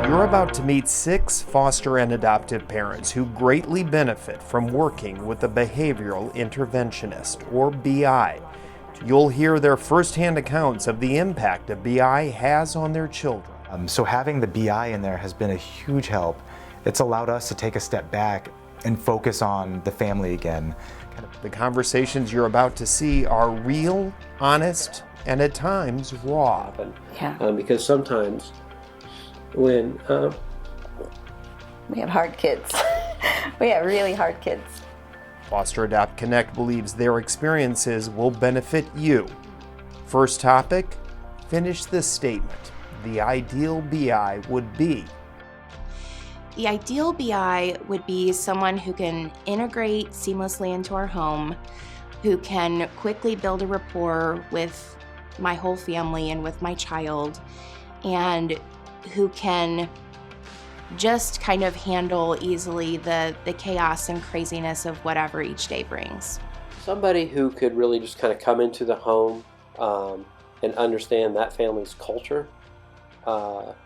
You're about to meet 6 foster and adoptive parents who greatly benefit from working with a behavioral interventionist, or BI. You'll hear their firsthand accounts of the impact a BI has on their children. So having the BI in there has been a huge help. It's allowed us to take a step back and focus on the family again. The conversations you're about to see are real, honest, and at times raw. Because sometimes when we have hard kids. We have really hard kids. Foster Adopt Connect believes their experiences will benefit you. First topic, finish this statement. The ideal BI would be. The ideal BI would be someone who can integrate seamlessly into our home, who can quickly build a rapport with my whole family and with my child, and who can just kind of handle easily the chaos and craziness of whatever each day brings. somebody who could really just kind of come into the home and understand that family's culture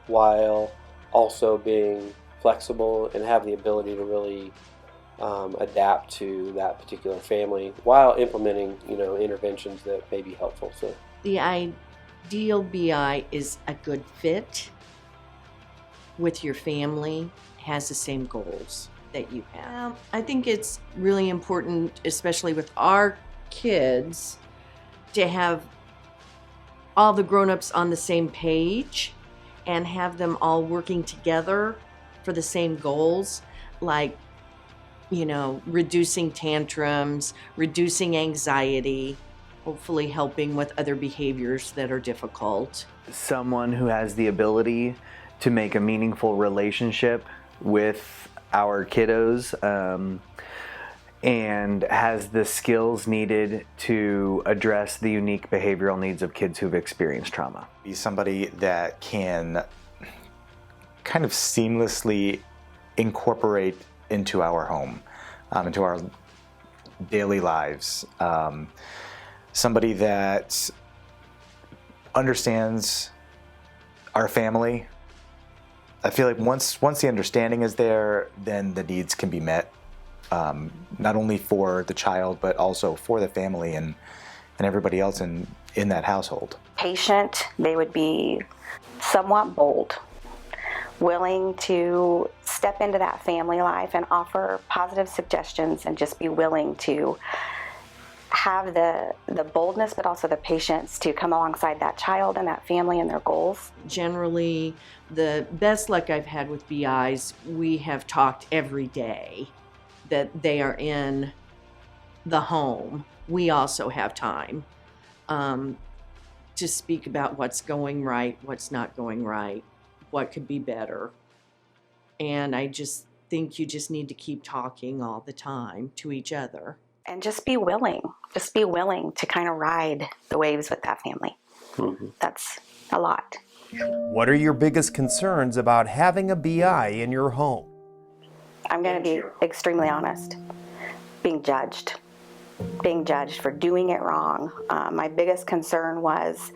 while also being flexible and have the ability to really adapt to that particular family while implementing, interventions that may be helpful. So the ideal BI is a good fit with your family, has the same goals that you have. I think it's really important, especially with our kids, to have all the grown-ups on the same page and have them all working together for the same goals, like, reducing tantrums, reducing anxiety, hopefully helping with other behaviors that are difficult. Someone who has the ability to make a meaningful relationship with our kiddos and has the skills needed to address the unique behavioral needs of kids who've experienced trauma. Be somebody that can kind of seamlessly incorporate into our home, into our daily lives. Somebody that understands our family. I feel like once the understanding is there, then the needs can be met, not only for the child, but also for the family and everybody else in that household. Patient, they would be somewhat bold, willing to step into that family life and offer positive suggestions and just be willing to have the boldness but also the patience to come alongside that child and that family and their goals. Generally, the best luck I've had with BIs, we have talked every day that they are in the home. We also have time to speak about what's going right, what's not going right, what could be better. And I just think you just need to keep talking all the time to each other. And just be willing to kind of ride the waves with that family. Mm-hmm. That's a lot. What are your biggest concerns about having a BI in your home? I'm going to be extremely honest. Being judged for doing it wrong. My biggest concern was,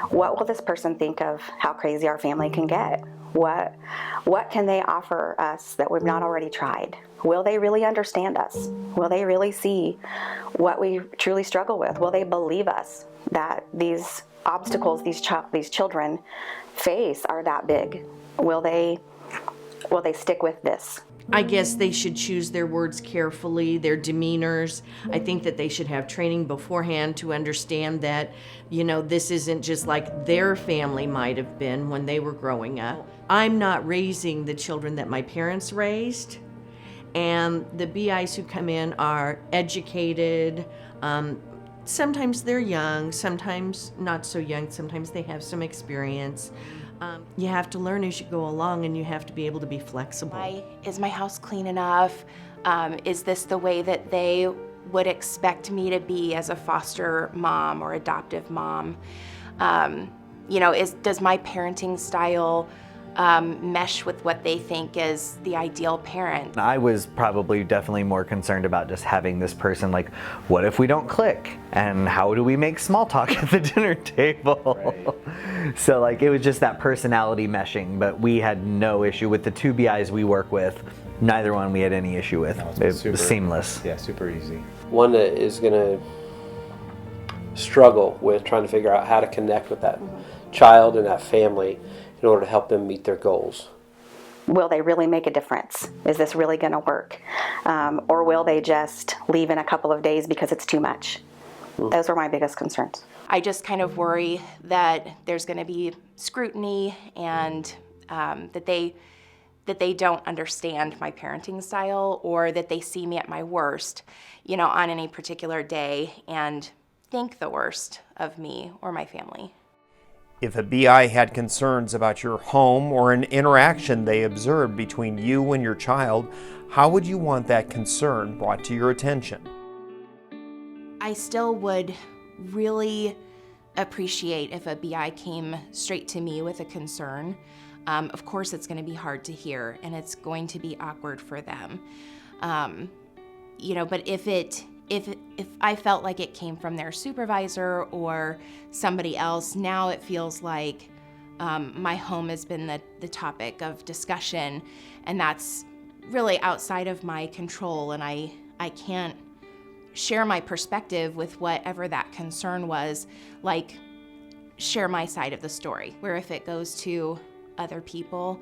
what will this person think of how crazy our family can get? What can they offer us that we've not already tried? Will they really understand us? Will they really see what we truly struggle with? Will they believe us that these obstacles these children face are that big? Will they stick with this? I guess they should choose their words carefully, their demeanors. I think that they should have training beforehand to understand that, this isn't just like their family might have been when they were growing up. I'm not raising the children that my parents raised, and the BIs who come in are educated. Sometimes they're young, sometimes not so young, sometimes they have some experience. You have to learn as you go along, and you have to be able to be flexible. Is my house clean enough? Is this the way that they would expect me to be as a foster mom or adoptive mom? Does my parenting style mesh with what they think is the ideal parent. I was probably definitely more concerned about just having this person like, what if we don't click? And how do we make small talk at the dinner table? Right. So like it was just that personality meshing, but we had no issue with the two BIs we work with. Neither one we had any issue with. No, it was seamless. Yeah, super easy. One that is going to struggle with trying to figure out how to connect with that child and that family in order to help them meet their goals. Will they really make a difference? Is this really going to work? Or will they just leave in a couple of days because it's too much? Those were my biggest concerns. I just kind of worry that there's going to be scrutiny and that they don't understand my parenting style, or that they see me at my worst, on any particular day and think the worst of me or my family. If a BI had concerns about your home or an interaction they observed between you and your child, how would you want that concern brought to your attention? I still would really appreciate if a BI came straight to me with a concern. Of course, it's going to be hard to hear, and it's going to be awkward for them. But if I felt like it came from their supervisor or somebody else, now it feels like my home has been the topic of discussion, and that's really outside of my control, and I can't share my perspective with whatever that concern was, like share my side of the story, where if it goes to other people,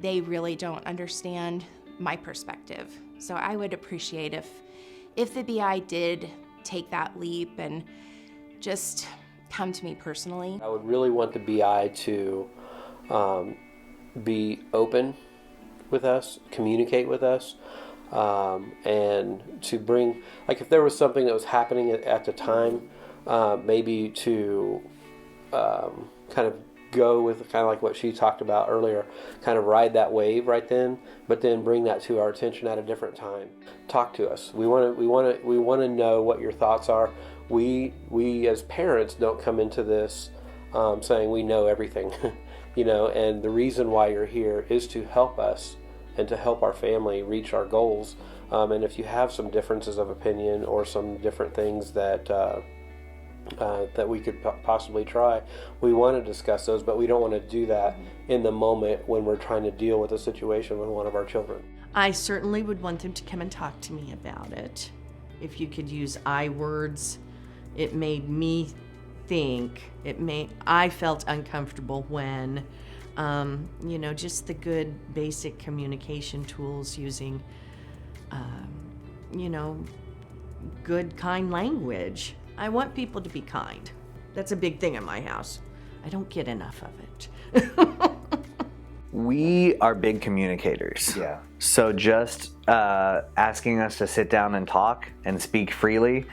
they really don't understand my perspective. So I would appreciate if the BI did take that leap and just come to me personally. I would really want the BI to be open with us, communicate with us, and to bring, like if there was something that was happening at the time, maybe to kind of go with kind of like what she talked about earlier, kind of ride that wave right then, but then bring that to our attention at a different time. Talk to us. We want to know what your thoughts are. We as parents don't come into this saying we know everything, and the reason why you're here is to help us and to help our family reach our goals. And if you have some differences of opinion or some different things that we could possibly try, we want to discuss those, but we don't want to do that in the moment when we're trying to deal with a situation with one of our children. I certainly would want them to come and talk to me about it. If you could use I words, it made me think. I felt uncomfortable when, just the good basic communication tools using, good, kind language. I want people to be kind. That's a big thing in my house. I don't get enough of it. We are big communicators. Yeah. So just asking us to sit down and talk and speak freely.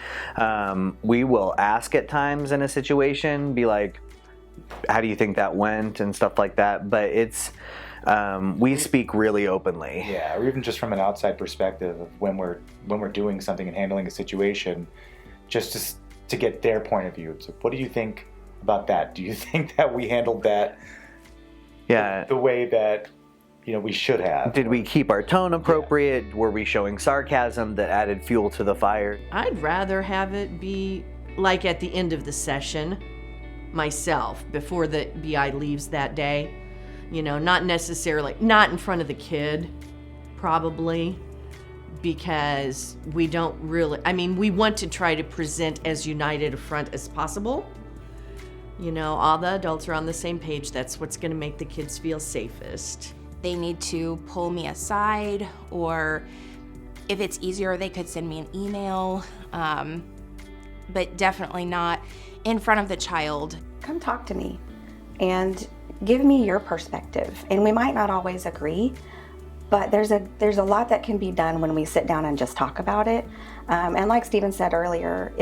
We will ask at times in a situation, be like, how do you think that went and stuff like that. But it's, we speak really openly. Yeah, or even just from an outside perspective of when we're doing something and handling a situation, just to get their point of view. It's like, what do you think about that? Do you think that we handled that the way that we should have? Did we keep our tone appropriate? Yeah. Were we showing sarcasm that added fuel to the fire? I'd rather have it be like at the end of the session myself, before the BI leaves that day. Not necessarily, not in front of the kid, probably, because we don't really, we want to try to present as united a front as possible. All the adults are on the same page. That's what's going to make the kids feel safest. They need to pull me aside, or if it's easier, they could send me an email, but definitely not in front of the child. Come talk to me and give me your perspective. And we might not always agree, but there's a lot that can be done when we sit down and just talk about it. And like Stephen said earlier,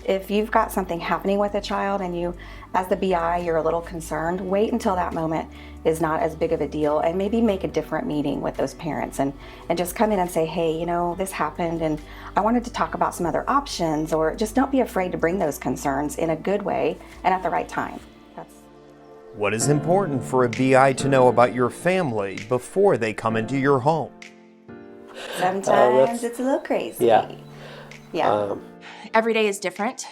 if you've got something happening with a child and you, as the BI, you're a little concerned, wait until that moment is not as big of a deal, and maybe make a different meeting with those parents and just come in and say, hey, this happened and I wanted to talk about some other options, or just don't be afraid to bring those concerns in a good way and at the right time. What is important for a BI to know about your family before they come into your home? Sometimes it's a little crazy. Yeah. Every day is different.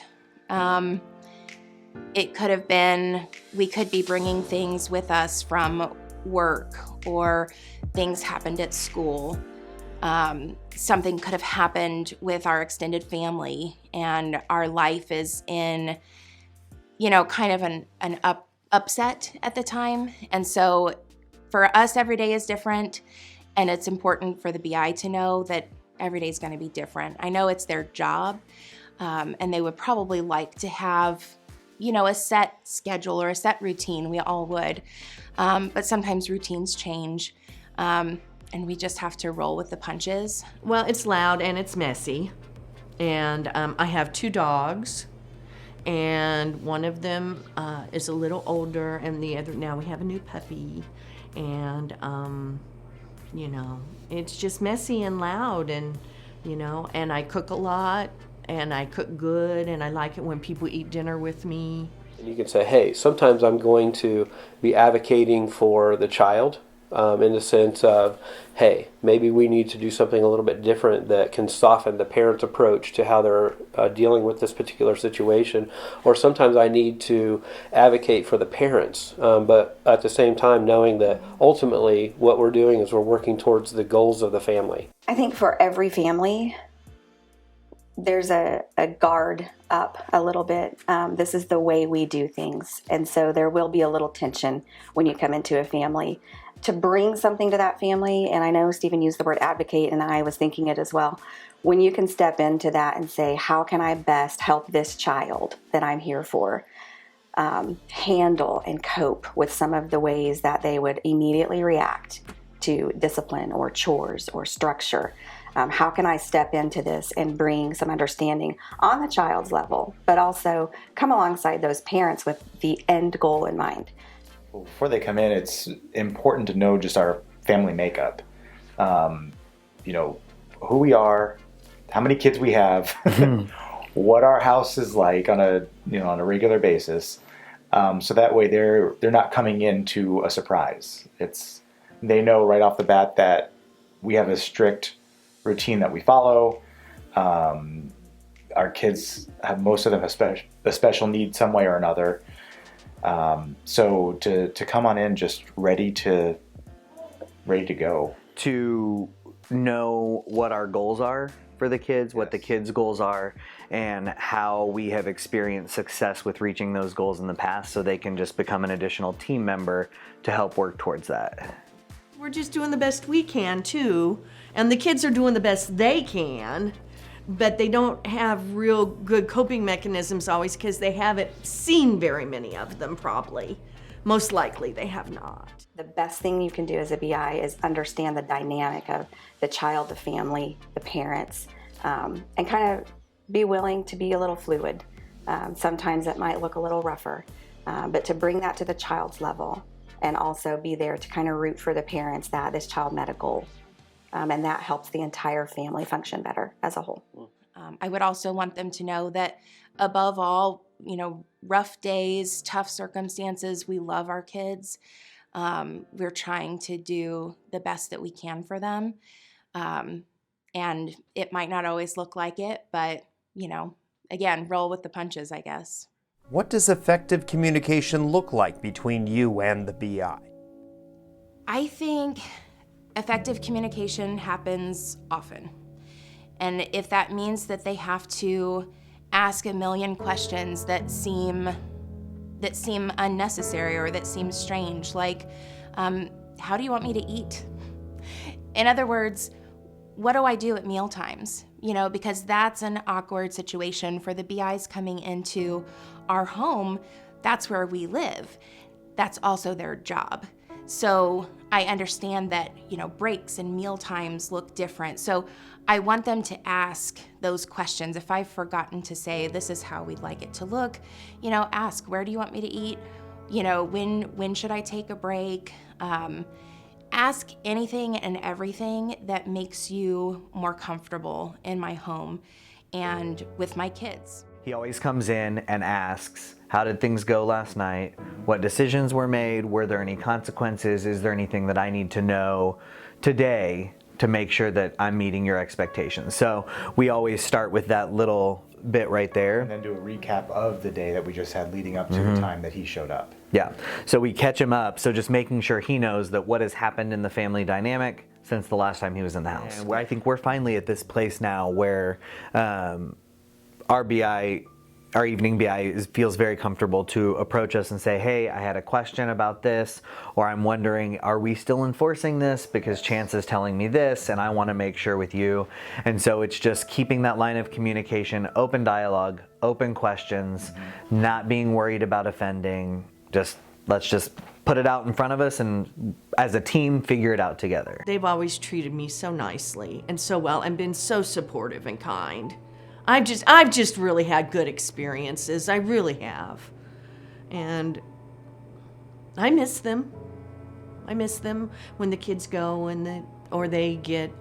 It could have been, we could be bringing things with us from work, or things happened at school. Something could have happened with our extended family, and our life is in, kind of an upset at the time. And so for us, every day is different, and it's important for the BI to know that every day is going to be different. I know it's their job, and they would probably like to have, a set schedule or a set routine. We all would. But sometimes routines change, and we just have to roll with the punches. Well, it's loud and it's messy. And I have 2 dogs, and one of them is a little older, and the other, now we have a new puppy. And, it's just messy and loud, and, and I cook a lot, and I cook good, and I like it when people eat dinner with me. And you can say, hey, sometimes I'm going to be advocating for the child in the sense of, hey, maybe we need to do something a little bit different that can soften the parent's approach to how they're dealing with this particular situation. Or sometimes I need to advocate for the parents, but at the same time knowing that ultimately what we're doing is we're working towards the goals of the family. I think for every family, there's a guard up a little bit. This is the way we do things. And so there will be a little tension when you come into a family. To bring something to that family, and I know Stephen used the word advocate, and I was thinking it as well, when you can step into that and say, how can I best help this child that I'm here for handle and cope with some of the ways that they would immediately react to discipline or chores or structure. How can I step into this and bring some understanding on the child's level, but also come alongside those parents with the end goal in mind? Before they come in, it's important to know just our family makeup. Who we are, how many kids we have, what our house is like on a regular basis. So that way they're not coming into a surprise. They know right off the bat that we have a strict routine that we follow. Our kids have, most of them, a special need some way or another. So to come on in just ready to go. To know what our goals are for the kids, what the kids' goals are, and how we have experienced success with reaching those goals in the past, so they can just become an additional team member to help work towards that. We're just doing the best we can too, and the kids are doing the best they can, but they don't have real good coping mechanisms always because they haven't seen very many of them probably. Most likely they have not. The best thing you can do as a BI is understand the dynamic of the child, the family, the parents, and kind of be willing to be a little fluid. Sometimes it might look a little rougher, but to bring that to the child's level and also be there to kind of root for the parents that this child met a goal. And that helps the entire family function better as a whole. I would also want them to know that above all, rough days, tough circumstances, we love our kids. We're trying to do the best that we can for them. And it might not always look like it, but, again, roll with the punches, I guess. What does effective communication look like between you and the BI? I think effective communication happens often. And if that means that they have to ask a million questions that seem unnecessary or that seem strange, like, how do you want me to eat? In other words, what do I do at meal times? Because that's an awkward situation for the BIs coming into our home. That's where we live. That's also their job. So I understand that, breaks and meal times look different. So I want them to ask those questions. If I've forgotten to say, this is how we'd like it to look, ask, where do you want me to eat? When should I take a break? Ask anything and everything that makes you more comfortable in my home and with my kids. He always comes in and asks, how did things go last night? What decisions were made? Were there any consequences? Is there anything that I need to know today to make sure that I'm meeting your expectations? So we always start with that little bit right there. And then do a recap of the day that we just had leading up to the time that he showed up. Yeah, so we catch him up. So just making sure he knows that what has happened in the family dynamic since the last time he was in the house. And I think we're finally at this place now where our evening BI feels very comfortable to approach us and say, hey, I had a question about this, or I'm wondering, are we still enforcing this because Chance is telling me this and I want to make sure with you. And so it's just keeping that line of communication, open dialogue, open questions, not being worried about offending. Let's just put it out in front of us and as a team figure it out together. They've always treated me so nicely and so well and been so supportive and kind. I've just really had good experiences. I really have. And I miss them. I miss them when the kids go or they get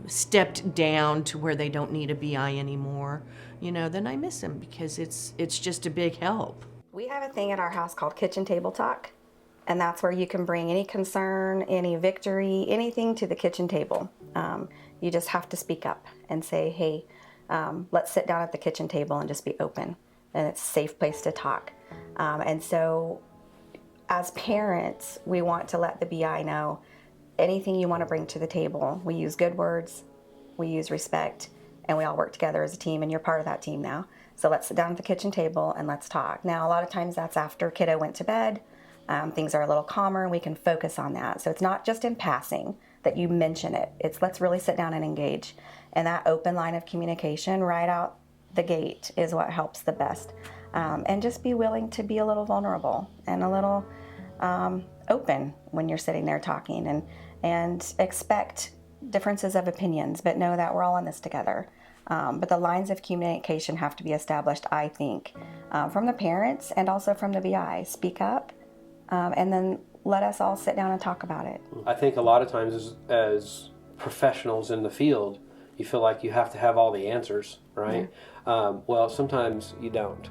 stepped down to where they don't need a BI anymore. Then I miss them because it's just a big help. We have a thing at our house called kitchen table talk, and that's where you can bring any concern, any victory, anything to the kitchen table. You just have to speak up and say, hey, let's sit down at the kitchen table and just be open, and it's a safe place to talk. And so as parents, we want to let the BI know anything you want to bring to the table. We use good words, we use respect, and we all work together as a team, and you're part of that team now. So let's sit down at the kitchen table and let's talk. Now, a lot of times that's after kiddo went to bed. Things are a little calmer and we can focus on that. So it's not just in passing that you mention it. It's let's really sit down and engage. And that open line of communication right out the gate is what helps the best. And just be willing to be a little vulnerable and a little open when you're sitting there talking, and expect differences of opinions, but know that we're all in this together. But the lines of communication have to be established, I think, from the parents and also from the BI. Speak up, and then let us all sit down and talk about it. I think a lot of times as professionals in the field, you feel like you have to have all the answers, right? Yeah. Well, sometimes you don't.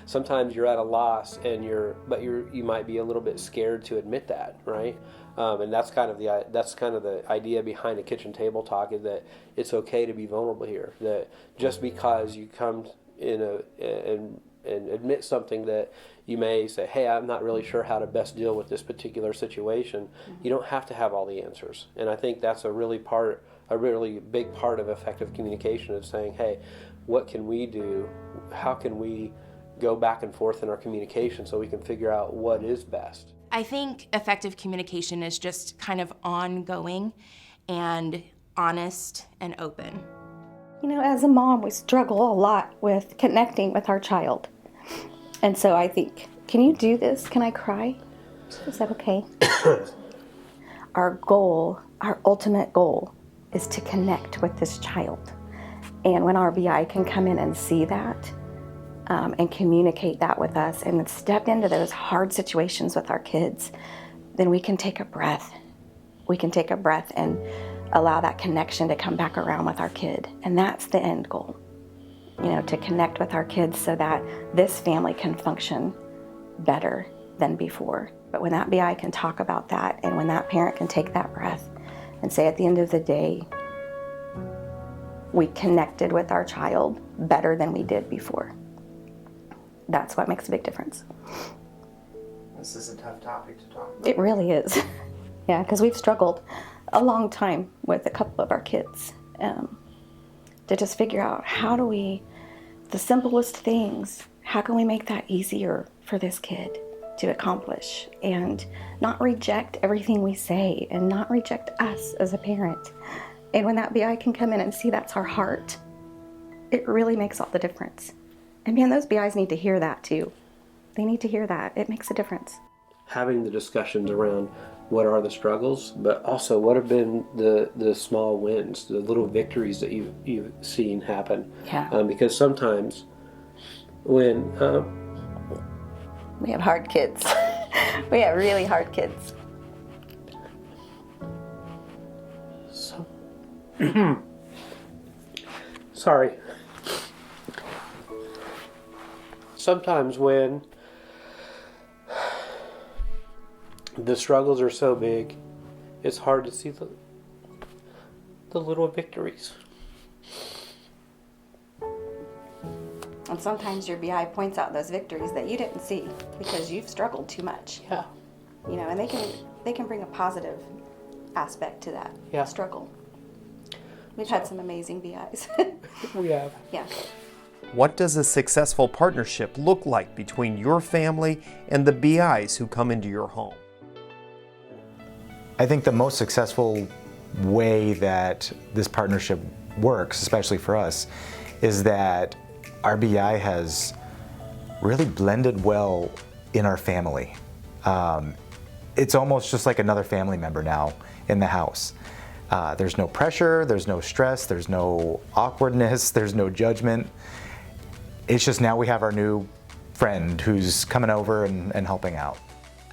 Sometimes you're at a loss, and you might be a little bit scared to admit that, right? And that's kind of the idea behind a kitchen table talk, is that it's okay to be vulnerable here. That just because you come in and admit something that you may say, hey, I'm not really sure how to best deal with this particular situation. You don't have to have all the answers. And I think that's a really big part of effective communication, is saying, hey, what can we do? How can we go back and forth in our communication so we can figure out what is best? I think effective communication is just kind of ongoing and honest and open. As a mom, we struggle a lot with connecting with our child. And so I think, can you do this? Can I cry? Is that okay? Our ultimate goal is to connect with this child. And when our BI can come in and see that, and communicate that with us and step into those hard situations with our kids, then we can take a breath. We can take a breath and allow that connection to come back around with our kid. And that's the end goal, to connect with our kids so that this family can function better than before. But when that BI can talk about that, and when that parent can take that breath and say, at the end of the day, we connected with our child better than we did before. That's what makes a big difference. This is a tough topic to talk about. It really is. Yeah, because we've struggled a long time with a couple of our kids to just figure out the simplest things, how can we make that easier for this kid to accomplish, and not reject everything we say and not reject us as a parent. And when that BI can come in and see that's our heart, it really makes all the difference. And man, those BIs need to hear that too. They need to hear that. It makes a difference. Having the discussions around what are the struggles, but also what have been the small wins, the little victories that you've seen happen. Yeah. Because sometimes when we have hard kids. We have really hard kids. Sorry. sometimes when the struggles are so big, it's hard to see the little victories. And sometimes your BI points out those victories that you didn't see because you've struggled too much. Yeah. You know, and they can bring a positive aspect to that struggle. We've had some amazing BIs. We have. Yeah. What does a successful partnership look like between your family and the BIs who come into your home? I think the most successful way that this partnership works, especially for us, is that our BI has really blended well in our family. It's almost just like another family member now in the house. There's no pressure, there's no stress, there's no awkwardness, there's no judgment. It's just now we have our new friend who's coming over and helping out.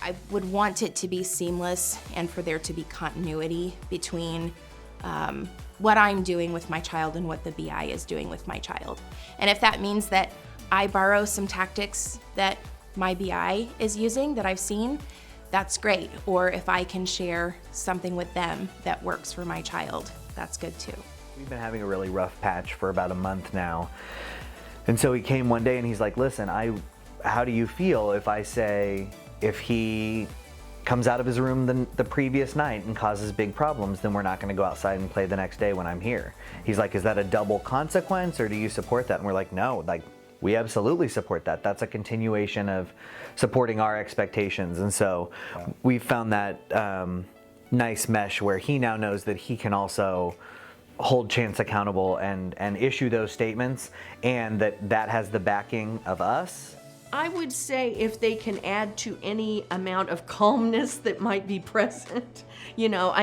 I would want it to be seamless and for there to be continuity between what I'm doing with my child and what the BI is doing with my child. And if that means that I borrow some tactics that my BI is using that I've seen, that's great. Or if I can share something with them that works for my child, that's good too. We've been having a really rough patch for about a month now. And so he came one day and he's like, listen, how do you feel if he comes out of his room the previous night and causes big problems, then we're not going to go outside and play the next day when I'm here. He's like, is that a double consequence or do you support that? And we're like, no, like we absolutely support that. That's a continuation of supporting our expectations. And so we've found that nice mesh where he now knows that he can also hold Chance accountable and issue those statements, and that has the backing of us. I would say if they can add to any amount of calmness that might be present, you know,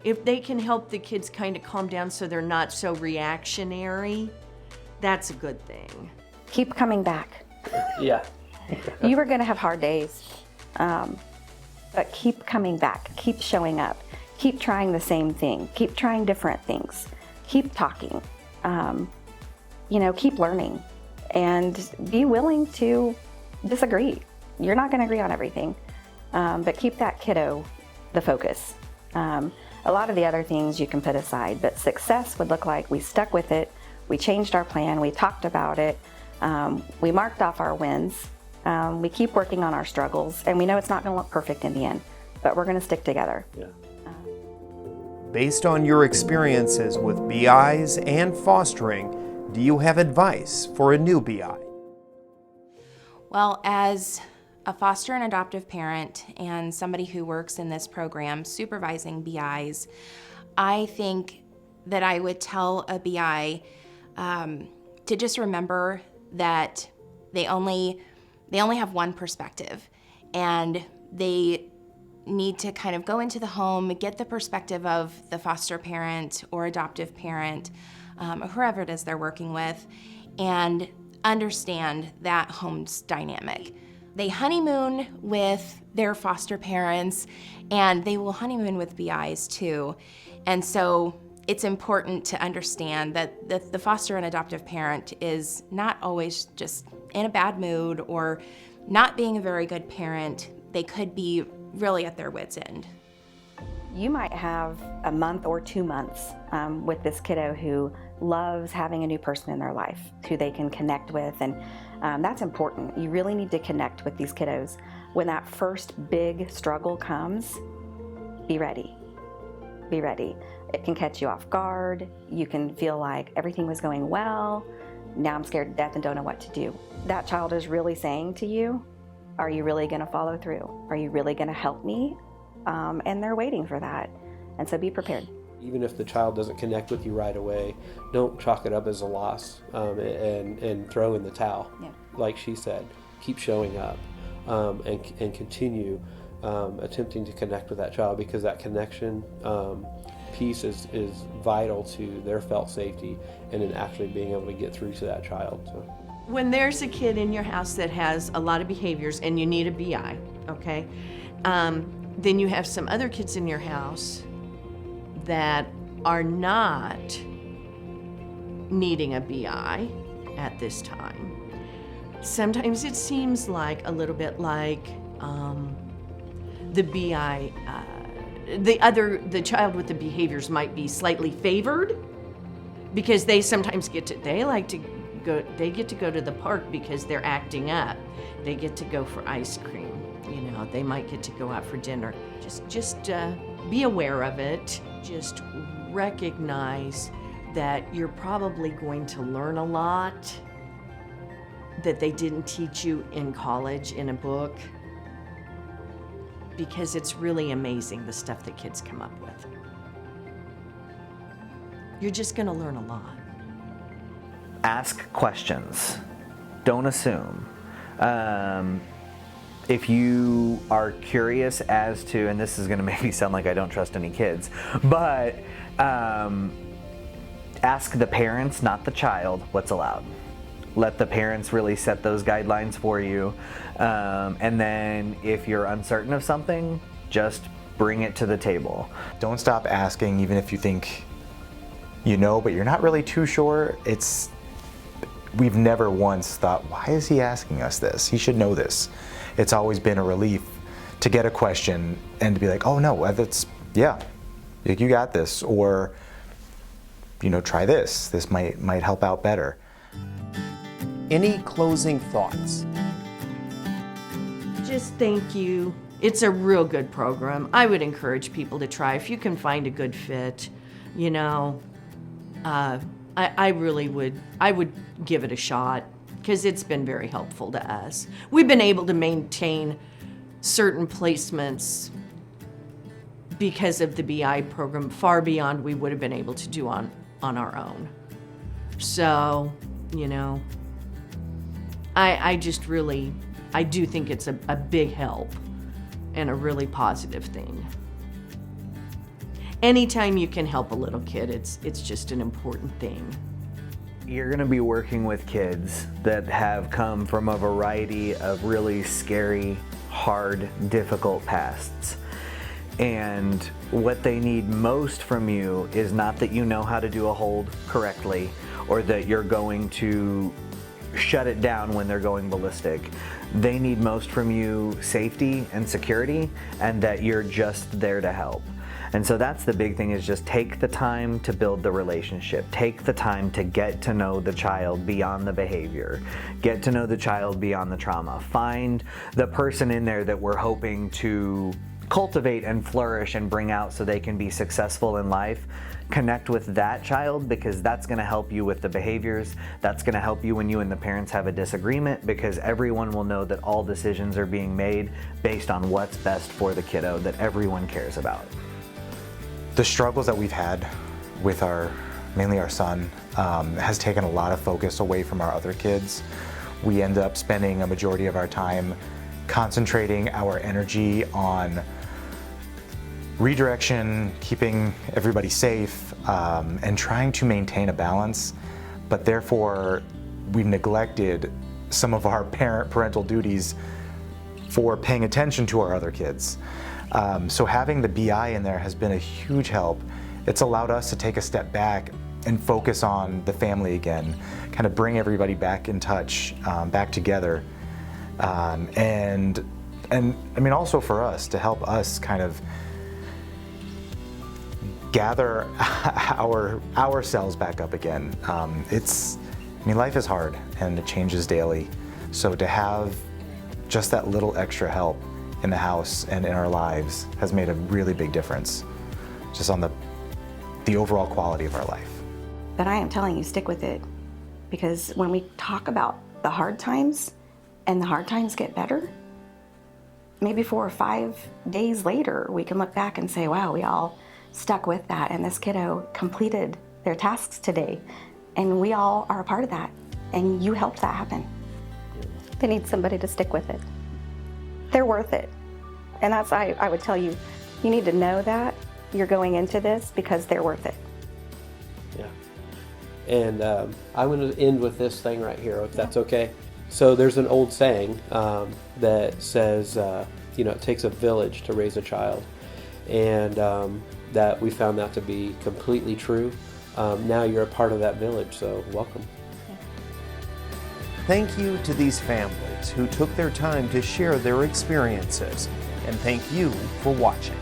if they can help the kids kind of calm down so they're not so reactionary, that's a good thing. Keep coming back. Yeah. You were going to have hard days, but keep coming back. Keep showing up. Keep trying the same thing. Keep trying different things. Keep talking. You know, keep learning. And be willing to disagree. You're not going to agree on everything, but keep that kiddo the focus. A lot of the other things you can put aside, but success would look like we stuck with it, we changed our plan, we talked about it, we marked off our wins, we keep working on our struggles, and we know it's not going to look perfect in the end, but we're going to stick together. Yeah. Based on your experiences with BIs and fostering, do you have advice for a new BI? Well, as a foster and adoptive parent and somebody who works in this program supervising BIs, I think that I would tell a BI to just remember that they only have one perspective, and they need to kind of go into the home, get the perspective of the foster parent or adoptive parent, or whoever it is they're working with, and understand that home's dynamic. They honeymoon with their foster parents, and they will honeymoon with BIs too. And so it's important to understand that the foster and adoptive parent is not always just in a bad mood or not being a very good parent. They could be really at their wits' end. You might have a month or 2 months with this kiddo who loves having a new person in their life who they can connect with, and that's important. You really need to connect with these kiddos. When that first big struggle comes, be ready. Be ready. It can catch you off guard. You can feel like everything was going well. Now I'm scared to death and don't know what to do. That child is really saying to you, are you really going to follow through? Are you really going to help me? And they're waiting for that. And so be prepared. Even if the child doesn't connect with you right away, don't chalk it up as a loss and throw in the towel. Yeah. Like she said, keep showing up and continue attempting to connect with that child, because that connection piece is vital to their felt safety and in actually being able to get through to that child. So. When there's a kid in your house that has a lot of behaviors and you need a BI, okay, then you have some other kids in your house that are not needing a BI at this time. sometimes it seems like a little bit like the BI, the child with the behaviors might be slightly favored because they sometimes get to go to the park because they're acting up. They get to go for ice cream. They might get to go out for dinner. Just be aware of it. Just recognize that you're probably going to learn a lot that they didn't teach you in college in a book, because it's really amazing the stuff that kids come up with. You're just going to learn a lot. Ask questions. Don't assume. If you are curious as to, and this is going to make me sound like I don't trust any kids, but ask the parents, not the child, what's allowed. Let the parents really set those guidelines for you. And then if you're uncertain of something, just bring it to the table. Don't stop asking, even if you think you know, but you're not really too sure. We've never once thought, why is he asking us this? He should know this. It's always been a relief to get a question and to be like, oh no, you got this. Or, try this. This might help out better. Any closing thoughts? Just thank you. It's a real good program. I would encourage people to try if you can find a good fit. I really would. I would give it a shot because it's been very helpful to us. We've been able to maintain certain placements because of the BI program far beyond we would have been able to do on our own. So, I do think it's a big help and a really positive thing. Anytime you can help a little kid, it's just an important thing. You're going to be working with kids that have come from a variety of really scary, hard, difficult pasts. And what they need most from you is not that you know how to do a hold correctly or that you're going to shut it down when they're going ballistic. They need most from you safety and security, and that you're just there to help. And so that's the big thing, is just take the time to build the relationship. Take the time to get to know the child beyond the behavior. Get to know the child beyond the trauma. Find the person in there that we're hoping to cultivate and flourish and bring out so they can be successful in life. Connect with that child, because that's going to help you with the behaviors. That's going to help you when you and the parents have a disagreement, because everyone will know that all decisions are being made based on what's best for the kiddo that everyone cares about. The struggles that we've had with mainly our son, has taken a lot of focus away from our other kids. We end up spending a majority of our time concentrating our energy on redirection, keeping everybody safe, and trying to maintain a balance. But therefore, we've neglected some of our parental duties for paying attention to our other kids. So having the BI in there has been a huge help. It's allowed us to take a step back and focus on the family again, kind of bring everybody back in touch, back together. And I mean, also for us, to help us kind of gather ourselves back up again. Life is hard and it changes daily. So to have just that little extra help in the house and in our lives has made a really big difference just on the overall quality of our life. But I am telling you, stick with it, because when we talk about the hard times and the hard times get better, maybe 4 or 5 days later, we can look back and say, wow, we all stuck with that, and this kiddo completed their tasks today, and we all are a part of that, and you helped that happen. They need somebody to stick with it. They're worth it. And that's, I would tell you, you need to know that you're going into this because they're worth it. Yeah. And I'm going to end with this thing right here, if that's okay. So there's an old saying that says, it takes a village to raise a child. And that we found that to be completely true. Now you're a part of that village, so welcome. Thank you to these families who took their time to share their experiences, and thank you for watching.